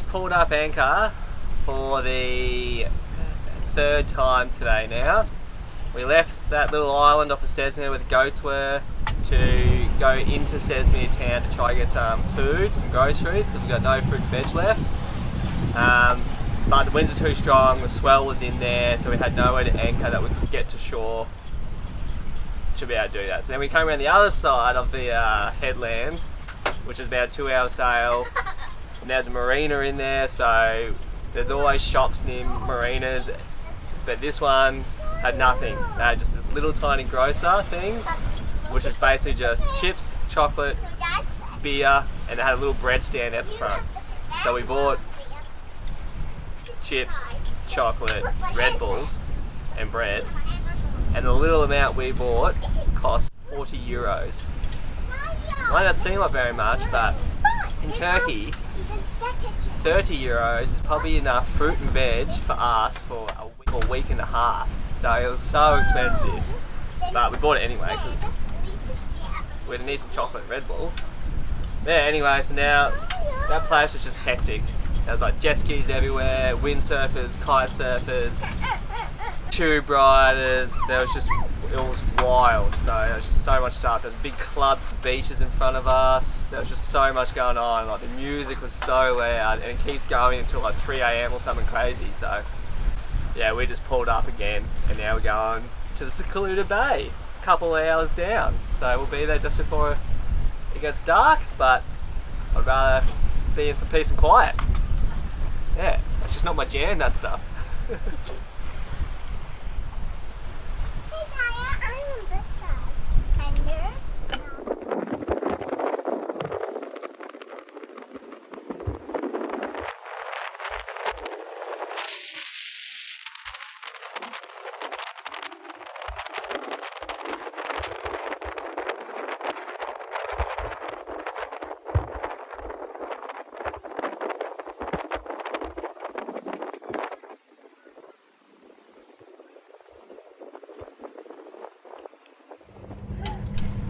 pulled up anchor for the third time today now. We left that little island off of Cesme where the goats were to go into Cesme town to try and get some food, some groceries, because we've got no fruit and veg left. But the winds are too strong, the swell was in there, so we had nowhere to anchor that we could get to shore to be able to do that. So then we came around the other side of the headland, which is about a 2-hour sail. And there's a marina in there, so there's always shops near marinas, but this one had nothing. They had just this little tiny grocer thing, which is basically just chips, chocolate, beer, and they had a little bread stand out the front. So we bought chips, chocolate, Red Bulls, and bread, and the little amount we bought cost 40 euros. Might not seem like very much, but in Turkey, 30 euros is probably enough fruit and veg for us for a week or week and a half. So it was so expensive, but we bought it anyway because we need some chocolate and Red Bulls. Yeah, anyway, so now that place was just hectic. There was like jet skis everywhere, windsurfers, kite surfers, tube riders. It was wild. So there was just so much stuff. There's big club beaches in front of us. There was just so much going on. Like the music was so loud, and it keeps going until like 3 AM or something crazy. So yeah, we just pulled up again, and now we're going to the secluded bay, a couple of hours down. So we'll be there just before it gets dark, but I'd rather be in some peace and quiet. Yeah, that's just not my jam, that stuff.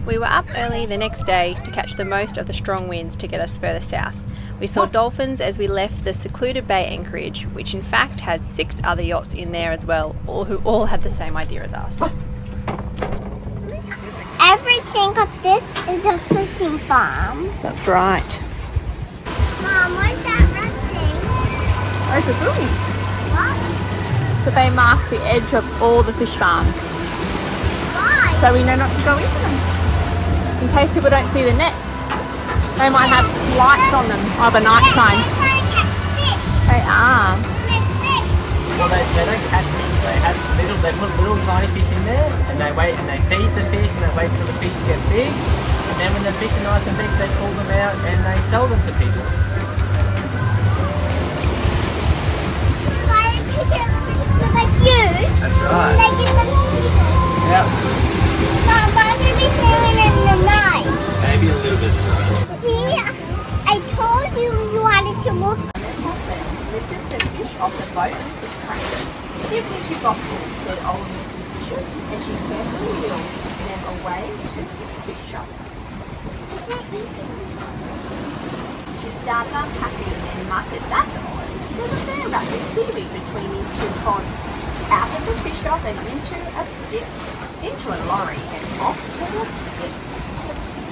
We were up early the next day to catch the most of the strong winds to get us further south. We saw dolphins as we left the secluded bay anchorage, which in fact had 6 other yachts in there as well, who all had the same idea as us. Everything of this is a fishing farm. That's right. Mom, what's that red thing? Oh, it's a buoy. What? So they mark the edge of all the fish farms, Why? so we know not to go into them. In case people don't see the nets, they might have lights on them of a night time. They're trying to catch fish. They are. Make fish. Well, they don't catch fish. They put little tiny fish in there, and they wait and they feed the fish, and they wait till the fish get big. And then when the fish are nice and big, they pull them out and they sell them to people. Why did you get the fish because they're huge? That's right. And they get them cheaper. Yep. Mom, I'm going to be sailing in the night. Maybe a little bit. See, I told you you wanted to look. Lifted the fish off the boat with cranes. Give me 2 boxes, said old Mrs. Bishop, and she carefully wheeled them away to the fish shop. Is it easy? She started unpacking and muttered, "That's odd. There's a fair amount of seaweed between these 2 ponds." Out of the fish shop and into a skip, into a lorry, and off to the skip.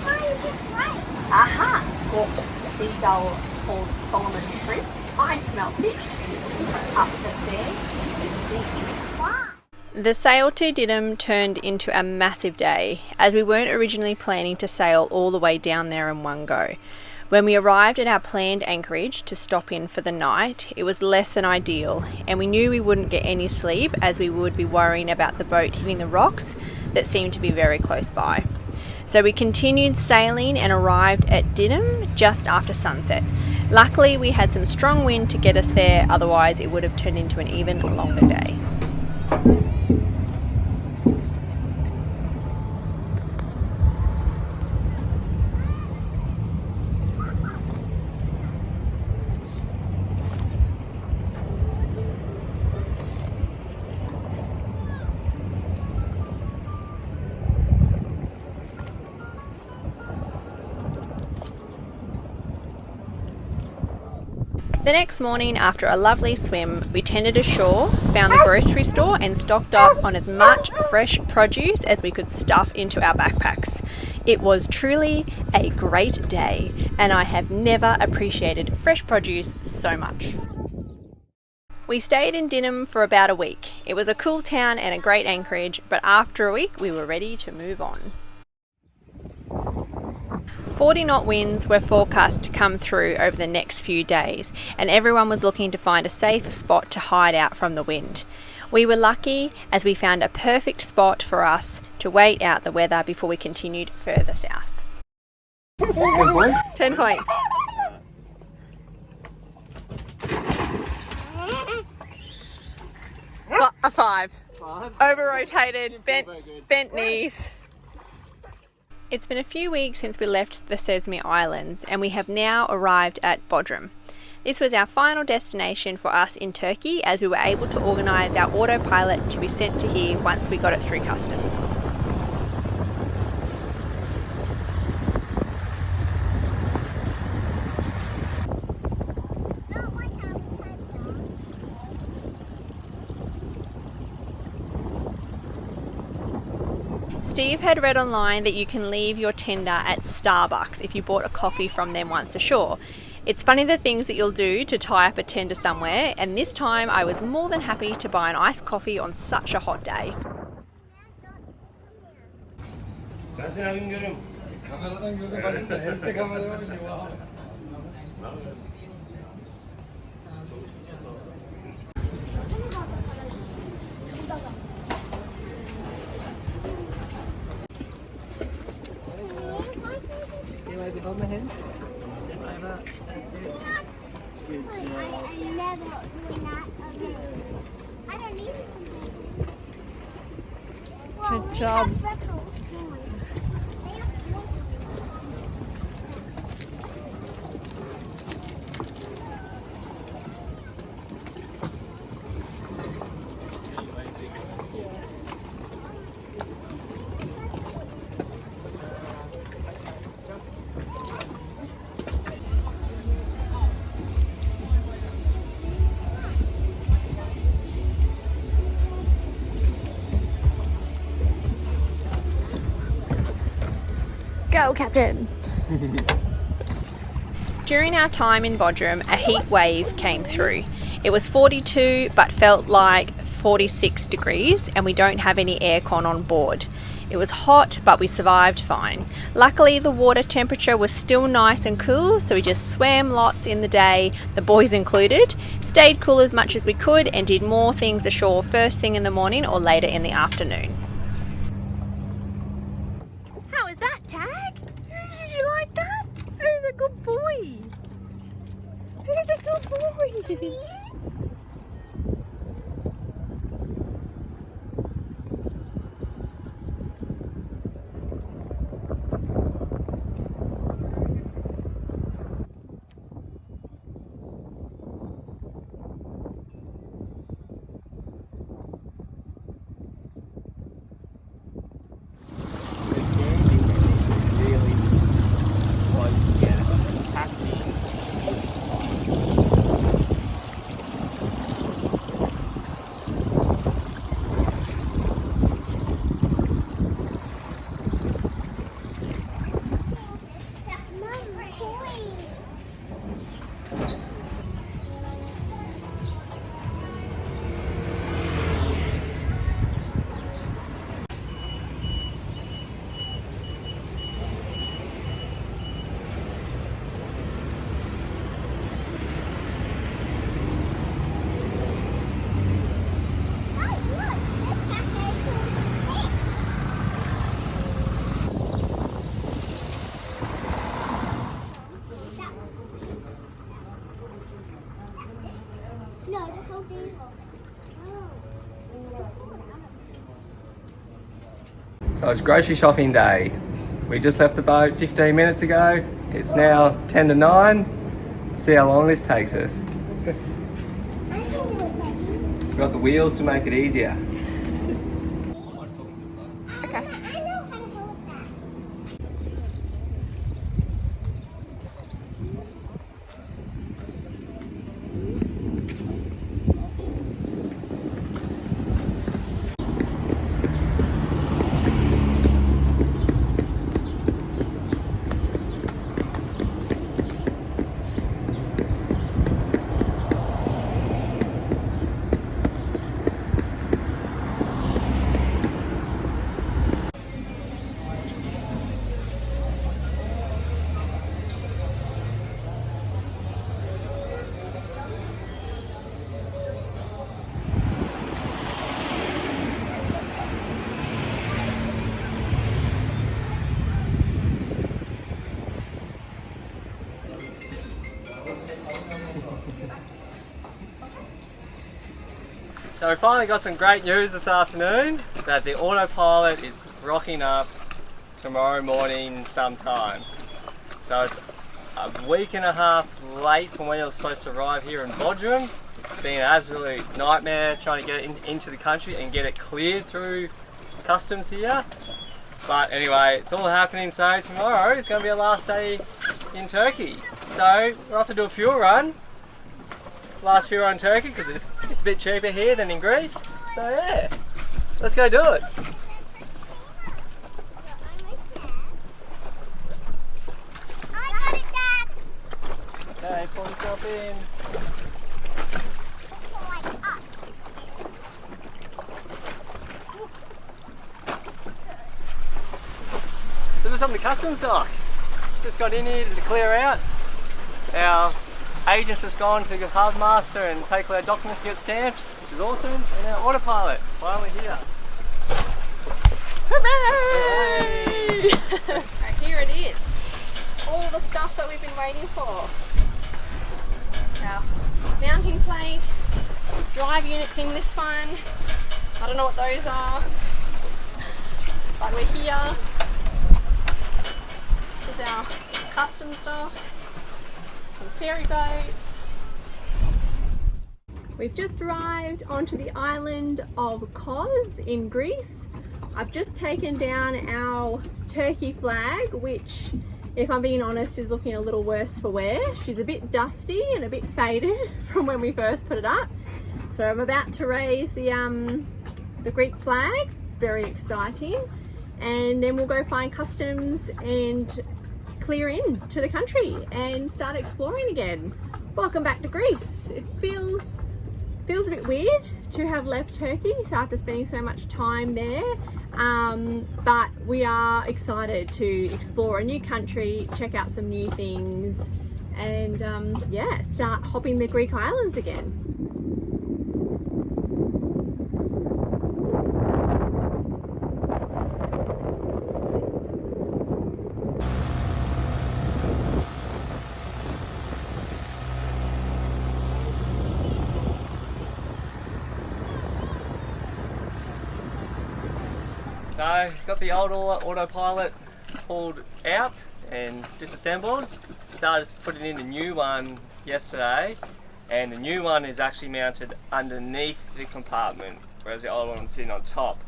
Why is it right? Aha! Squawked the seagull called Solomon Shrimp. "I smell fish." Up the fair. Why? The sail to Didim turned into a massive day, as we weren't originally planning to sail all the way down there in one go. When we arrived at our planned anchorage to stop in for the night, it was less than ideal, and we knew we wouldn't get any sleep as we would be worrying about the boat hitting the rocks that seemed to be very close by. So we continued sailing and arrived at Didim just after sunset. Luckily, we had some strong wind to get us there, otherwise it would have turned into an even longer day. The next morning, after a lovely swim, we tended ashore, found the grocery store and stocked up on as much fresh produce as we could stuff into our backpacks. It was truly a great day, and I have never appreciated fresh produce so much. We stayed in Dinham for about a week. It was a cool town and a great anchorage, but after a week we were ready to move on. 40-knot winds were forecast to come through over the next few days, and everyone was looking to find a safe spot to hide out from the wind. We were lucky as we found a perfect spot for us to wait out the weather before we continued further south. 10 points. A 5. Over-rotated, bent knees. It's been a few weeks since we left the Cesme Islands, and we have now arrived at Bodrum. This was our final destination for us in Turkey, as we were able to organise our Autopilot to be sent to here once we got it through customs. Steve had read online that you can leave your tender at Starbucks if you bought a coffee from them once ashore. It's funny the things that you'll do to tie up a tender somewhere, and this time I was more than happy to buy an iced coffee on such a hot day. Hold my hand. Step over. That's it. Good job. I never do that again. I don't need it. Good job. Go, Captain! During our time in Bodrum, a heat wave came through. It was 42 but felt like 46 degrees, and we don't have any aircon on board. It was hot, but we survived fine. Luckily, the water temperature was still nice and cool, so we just swam lots in the day, the boys included, stayed cool as much as we could, and did more things ashore first thing in the morning or later in the afternoon. How is that, Tag? Did you like that? Who's a good boy? Who's a good boy? No, just hold these. So it's grocery shopping day. We just left the boat 15 minutes ago. It's now 10 to 9. Let's see how long this takes us. I can do it, baby. We've got the wheels to make it easier. Okay. I know how to hold that. So we finally got some great news this afternoon that the Autopilot is rocking up tomorrow morning sometime. So it's a week and a half late from when it was supposed to arrive here in Bodrum. It's been an absolute nightmare trying to get it into the country and get it cleared through customs here. But anyway, it's all happening, so tomorrow is going to be our last day in Turkey. So we're off to do a fuel run. Last fuel run in Turkey because it's a bit cheaper here than in Greece. So yeah, let's go do it. Okay, pull yourself in. So just on the customs dock. Just got in here to clear out. Our agent's just gone to the harbour master and take all our documents to get stamped, which is awesome. And our Autopilot, finally here. Hooray! So here it is. All the stuff that we've been waiting for. Our mounting plate, drive units in this one. I don't know what those are, but we're here. This is our customs dock, some ferry boats. We've just arrived onto the island of Kos in Greece. I've just taken down our Turkey flag, which, if I'm being honest, is looking a little worse for wear. She's a bit dusty and a bit faded from when we first put it up. So I'm about to raise the Greek flag. It's very exciting. And then we'll go find customs and clear in to the country and start exploring again. Welcome back to Greece. It feels a bit weird to have left Turkey after spending so much time there, but we are excited to explore a new country, check out some new things, and yeah, start hopping the Greek islands again. So, got the old Autopilot pulled out and disassembled. Started putting in the new one yesterday, and the new one is actually mounted underneath the compartment, whereas the old one's sitting on top.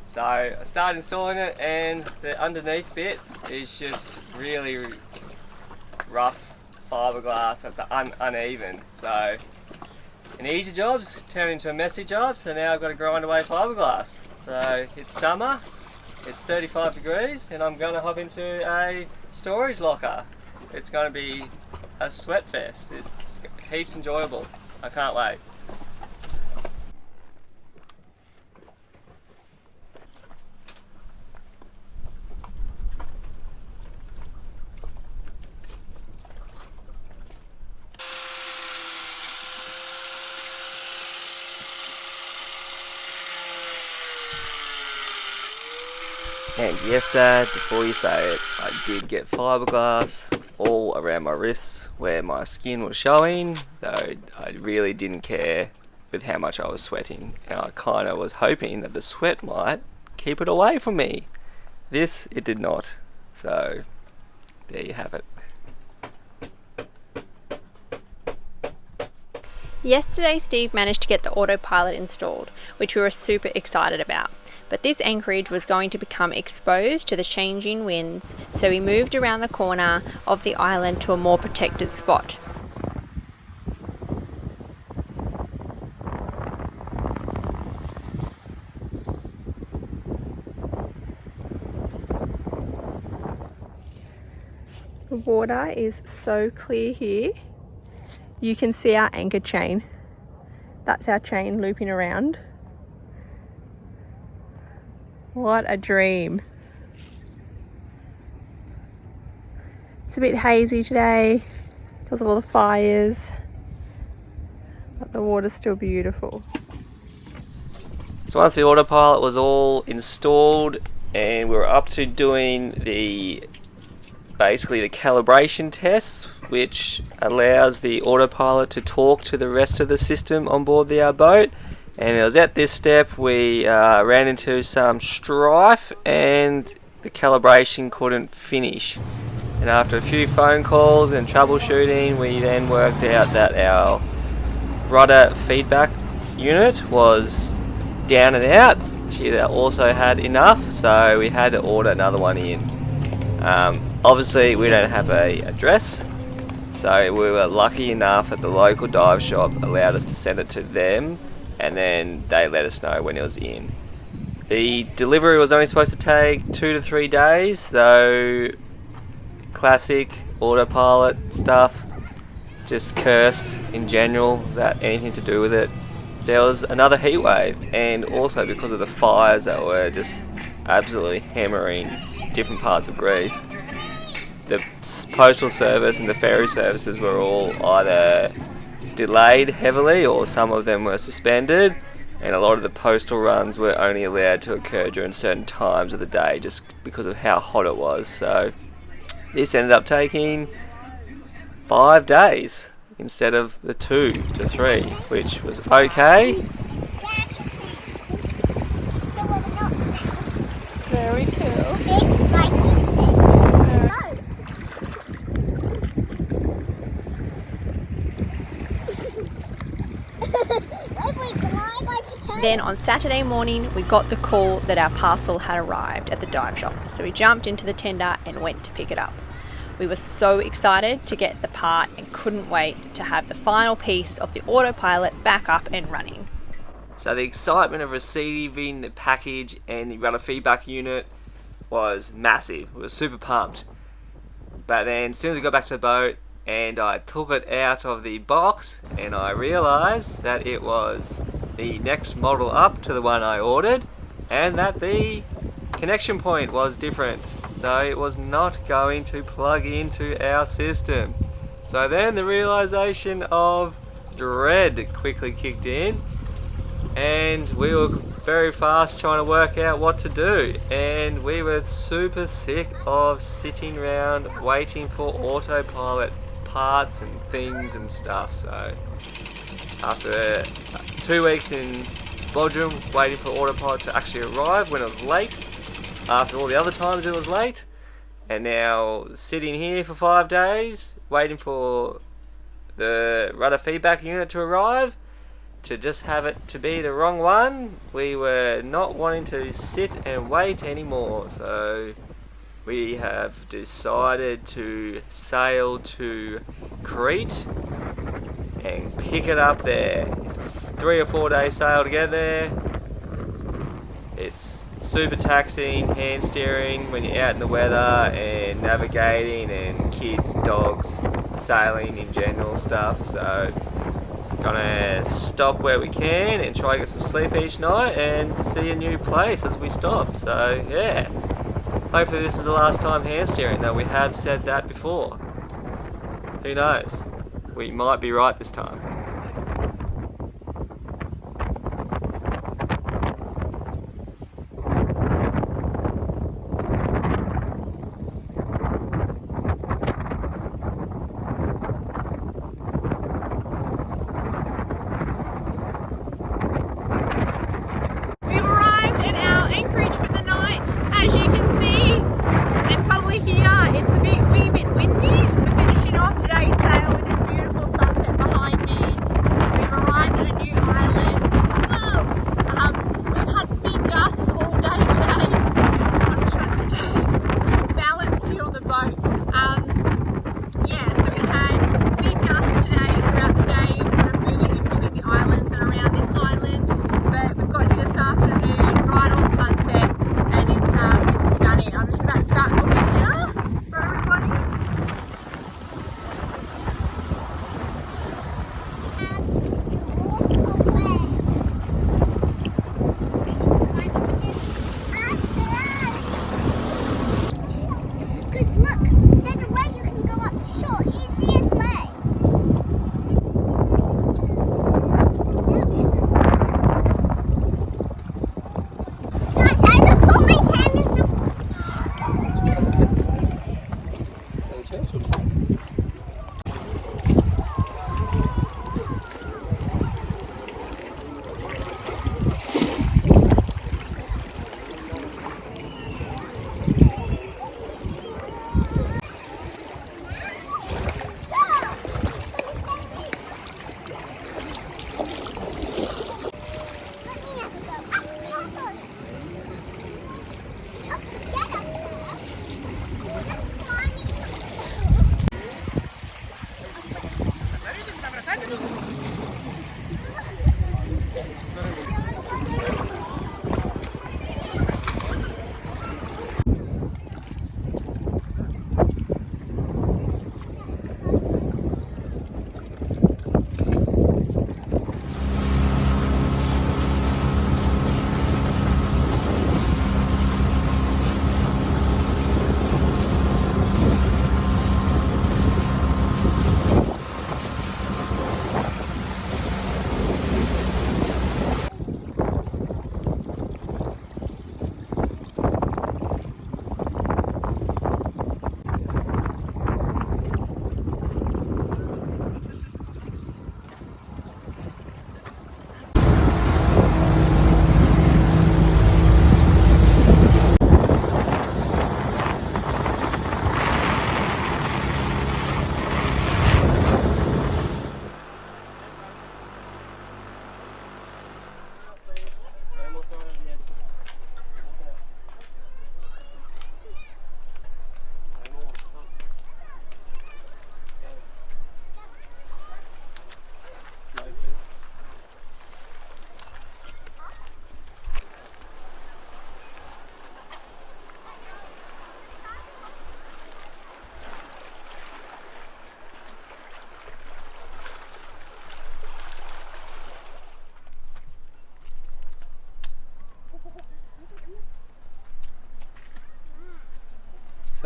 So I started installing it, and the underneath bit is just really rough fiberglass that's uneven. So an easy job's turned into a messy job, so now I've got to grind away fiberglass. So it's summer, it's 35 degrees, and I'm going to hop into a storage locker. It's going to be a sweat fest. It's heaps enjoyable. I can't wait. And yes, Dad, before you say it, I did get fiberglass all around my wrists where my skin was showing, though I really didn't care with how much I was sweating. And I kind of was hoping that the sweat might keep it away from me. This, it did not. So, there you have it. Yesterday, Steve managed to get the Autopilot installed, which we were super excited about. But this anchorage was going to become exposed to the changing winds, so we moved around the corner of the island to a more protected spot. The water is so clear here. You can see our anchor chain. That's our chain looping around. What a dream. It's a bit hazy today because of all the fires, but the water's still beautiful. So once the Autopilot was all installed and we were up to doing basically the calibration tests, which allows the Autopilot to talk to the rest of the system on board our boat And it was at this step we ran into some strife and the calibration couldn't finish. And after a few phone calls and troubleshooting, we then worked out that our rudder feedback unit was down and out. She also had enough, so we had to order another one in. Obviously we don't have a address, so we were lucky enough that the local dive shop allowed us to send it to them, and then they let us know when it was in. The delivery was only supposed to take 2 to 3 days, though classic Autopilot stuff, just cursed in general without anything to do with it. There was another heat wave, and also because of the fires that were just absolutely hammering different parts of Greece, the postal service and the ferry services were all either delayed heavily or some of them were suspended, and a lot of the postal runs were only allowed to occur during certain times of the day just because of how hot it was. So this ended up taking 5 days instead of the 2 to 3, which was okay. Very cool. Big spiky stick. Then on Saturday morning, we got the call that our parcel had arrived at the dive shop. So we jumped into the tender and went to pick it up. We were so excited to get the part and couldn't wait to have the final piece of the Autopilot back up and running. So the excitement of receiving the package and the rudder feedback unit was massive. We were super pumped. But then as soon as we got back to the boat and I took it out of the box and I realised that it was the next model up to the one I ordered, and that the connection point was different. So it was not going to plug into our system. So then the realisation of dread quickly kicked in, and we were very fast trying to work out what to do, and we were super sick of sitting around waiting for Autopilot parts and things and stuff. So after 2 weeks in Bodrum waiting for Autopilot to actually arrive when it was late, after all the other times it was late, and now sitting here for 5 days waiting for the rudder feedback unit to arrive, to just have it to be the wrong one, we were not wanting to sit and wait anymore. So we have decided to sail to Crete and pick it up there. It's a 3 or 4 day sail to get there. It's super taxing, hand steering when you're out in the weather, and navigating, and kids, dogs, sailing in general stuff. So gonna stop where we can and try to get some sleep each night and see a new place as we stop. So yeah, hopefully this is the last time hand steering, though we have said that before. Who knows? We might be right this time. We've arrived at our anchorage for the night. As you can see, and probably hear, it's a wee bit windy. We're finishing off today's sail with this beautiful sunset behind me. We've arrived at a new island. Whoa! We've had big gusts all day today, so I'm trying to stay balanced here on the boat. So we had big gusts today throughout the day, sort of moving in between the islands and around this island. But we've got here this afternoon, right on sunset, and it's stunning. I'm just about to start cooking dinner for everybody. Because look, there's a way you can go up to shore. Easiest way. Guys, I just put my hand in the...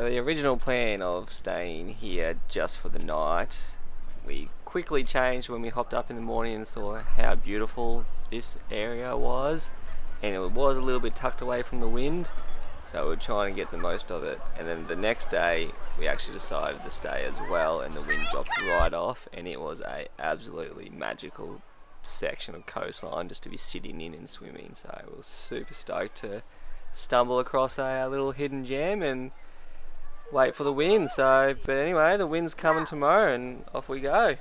So the original plan of staying here just for the night, we quickly changed when we hopped up in the morning and saw how beautiful this area was, and it was a little bit tucked away from the wind, so we were trying to get the most of it. And then the next day we actually decided to stay as well, and the wind dropped right off, and it was a absolutely magical section of coastline just to be sitting in and swimming. So we were super stoked to stumble across a little hidden gem and wait for the wind. So, but anyway, the wind's coming tomorrow and off we go.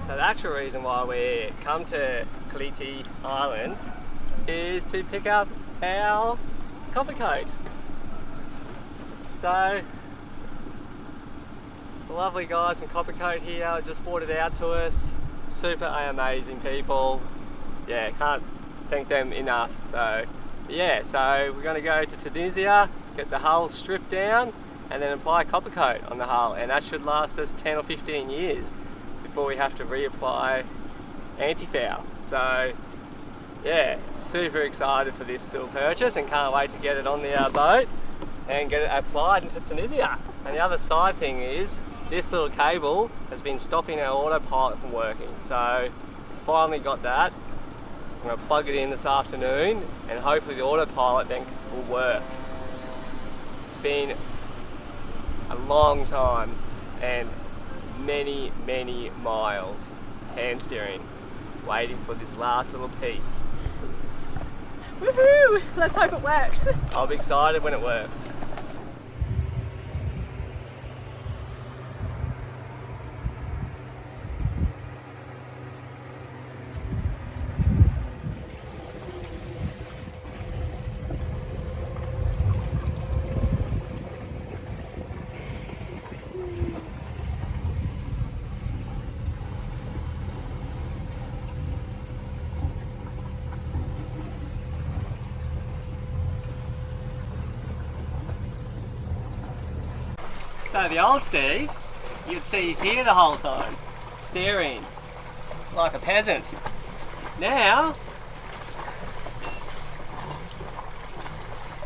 The actual reason why we come to Dodecanese Islands is to pick up our copper coat. So the lovely guys from Copper Coat here just brought it out to us. Super amazing people. Yeah, can't thank them enough. So yeah, so we're going to go to Tunisia, get the hull stripped down and then apply copper coat on the hull, and that should last us 10 or 15 years before we have to reapply anti-foul. So yeah, super excited for this little purchase and can't wait to get it on the boat and get it applied into Tunisia. And the other side thing is this little cable has been stopping our autopilot from working, so we finally got that. I'm going to plug it in this afternoon and hopefully the autopilot then will work. It's been a long time and many miles hand steering waiting for this last little piece. Woohoo! Let's hope it works. I'll be excited when it works. So the old Steve, you'd see here the whole time, steering like a peasant. Now,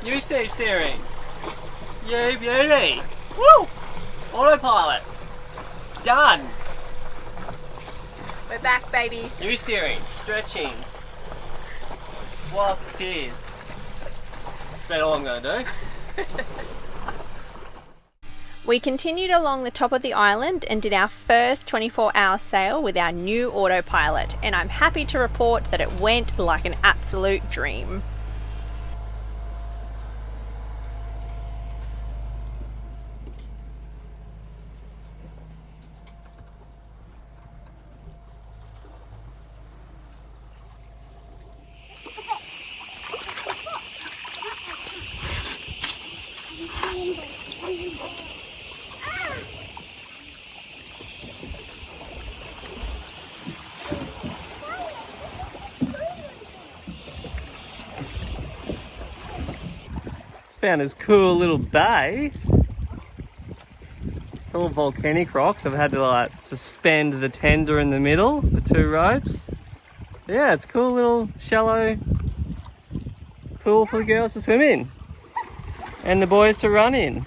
you Steve steering. You beauty. Woo! Autopilot. Done. We're back, baby. You steering, stretching, whilst it steers. That's about all I'm going to do. We continued along the top of the island and did our first 24-hour sail with our new Autopilot, and I'm happy to report that it went like an absolute dream. Found this cool little bay. It's all volcanic rocks. I've had to like suspend the tender in the middle, the two ropes. Yeah, it's a cool little shallow pool for the girls to swim in and the boys to run in.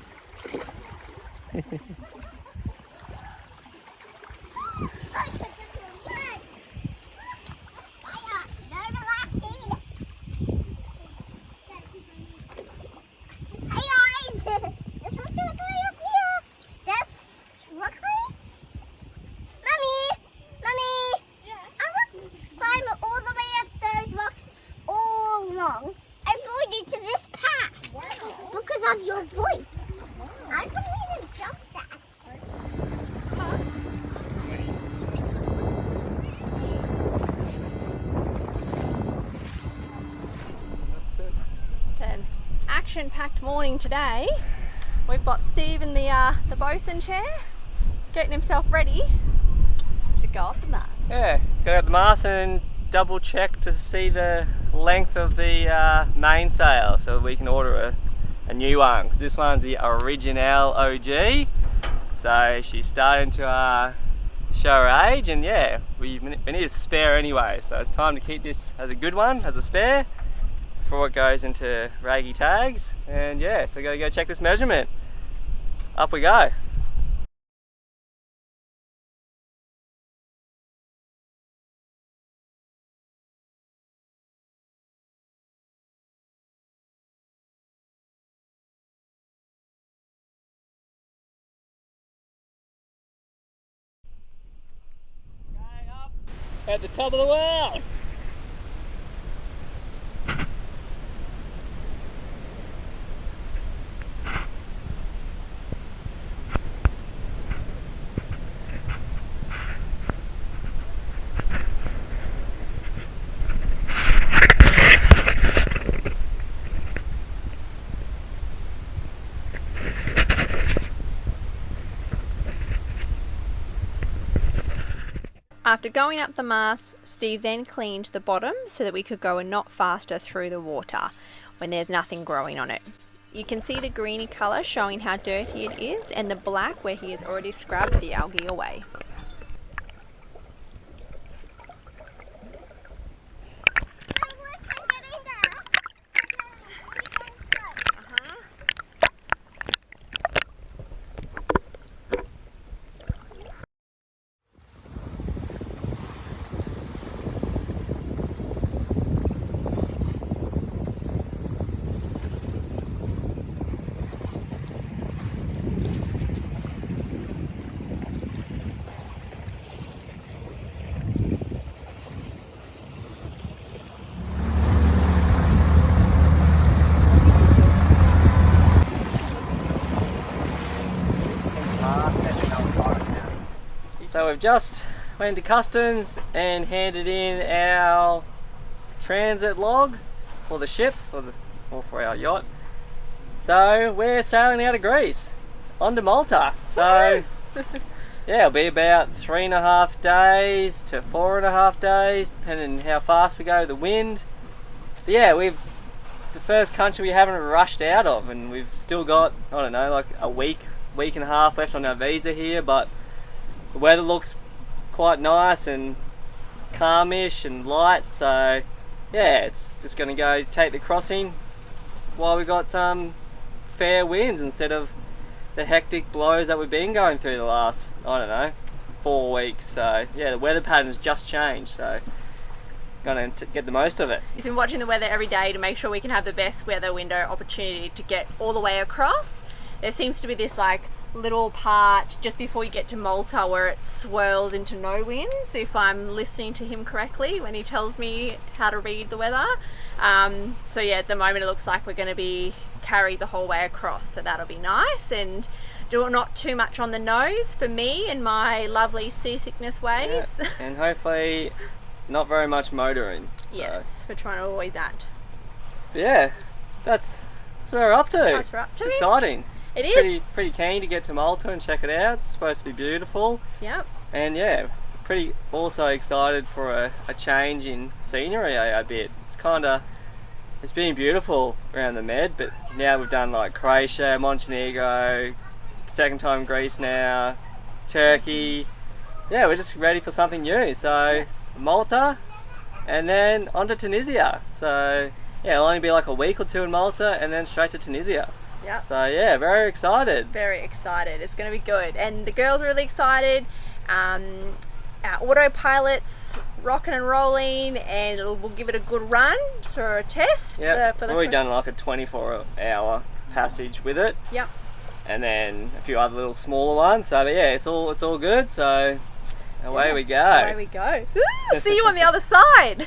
Of your voice. I couldn't even jump that. It's an action-packed morning today. We've got Steve in the bosun chair, getting himself ready to go up the mast. Yeah, go up the mast and double check to see the length of the mainsail so we can order a new one, because this one's the original OG, so she's starting to show her age, and yeah, we need a spare anyway, so it's time to keep this as a good one, as a spare, before it goes into raggy tags. And yeah, so gotta go check this measurement. Up we go. At the top of the world. After going up the mast, Steve then cleaned the bottom so that we could go a knot faster through the water when there's nothing growing on it. You can see the greeny colour showing how dirty it is, and the black where he has already scrubbed the algae away. So we've just went to customs and handed in our transit log for the ship, or for our yacht. So we're sailing out of Greece onto Malta. So yeah, it'll be about 3.5 days to 4.5 days, depending on how fast we go with the wind. But yeah, it's the first country we haven't rushed out of, and we've still got, I don't know, like a week and a half left on our visa here, but the weather looks quite nice and calmish and light, so yeah, it's just going to go take the crossing while we got some fair winds instead of the hectic blows that we've been going through the last, I don't know, 4 weeks. So yeah, the weather pattern's just changed, so going to get the most of it. He's been watching the weather every day to make sure we can have the best weather window opportunity to get all the way across. There seems to be this like little part just before you get to Malta where it swirls into no winds, if I'm listening to him correctly when he tells me how to read the weather. So yeah, at the moment it looks like we're going to be carried the whole way across, so that'll be nice, and do not too much on the nose for me and my lovely seasickness ways. Yeah. And hopefully not very much motoring. So. Yes, we're trying to avoid that. But yeah, that's where we're up to. That's what we're up to. It's exciting. It is. Pretty keen to get to Malta and check it out. It's supposed to be beautiful. Yep. And yeah, pretty also excited for a change in scenery a bit. It's been beautiful around the Med, but now we've done like Croatia, Montenegro, second time Greece now, Turkey. Yeah, we're just ready for something new. So Malta, and then on to Tunisia. So yeah, it'll only be like a week or two in Malta, and then straight to Tunisia. Yep. So yeah, very excited. Very excited. It's going to be good, and the girls are really excited. Our autopilot's rocking and rolling, and we'll give it a good run for a test. Yeah, we've already done like a 24-hour passage with it. Yep. And then a few other little smaller ones. So but yeah, it's all good. So away we go. Away we go. See you on the other side.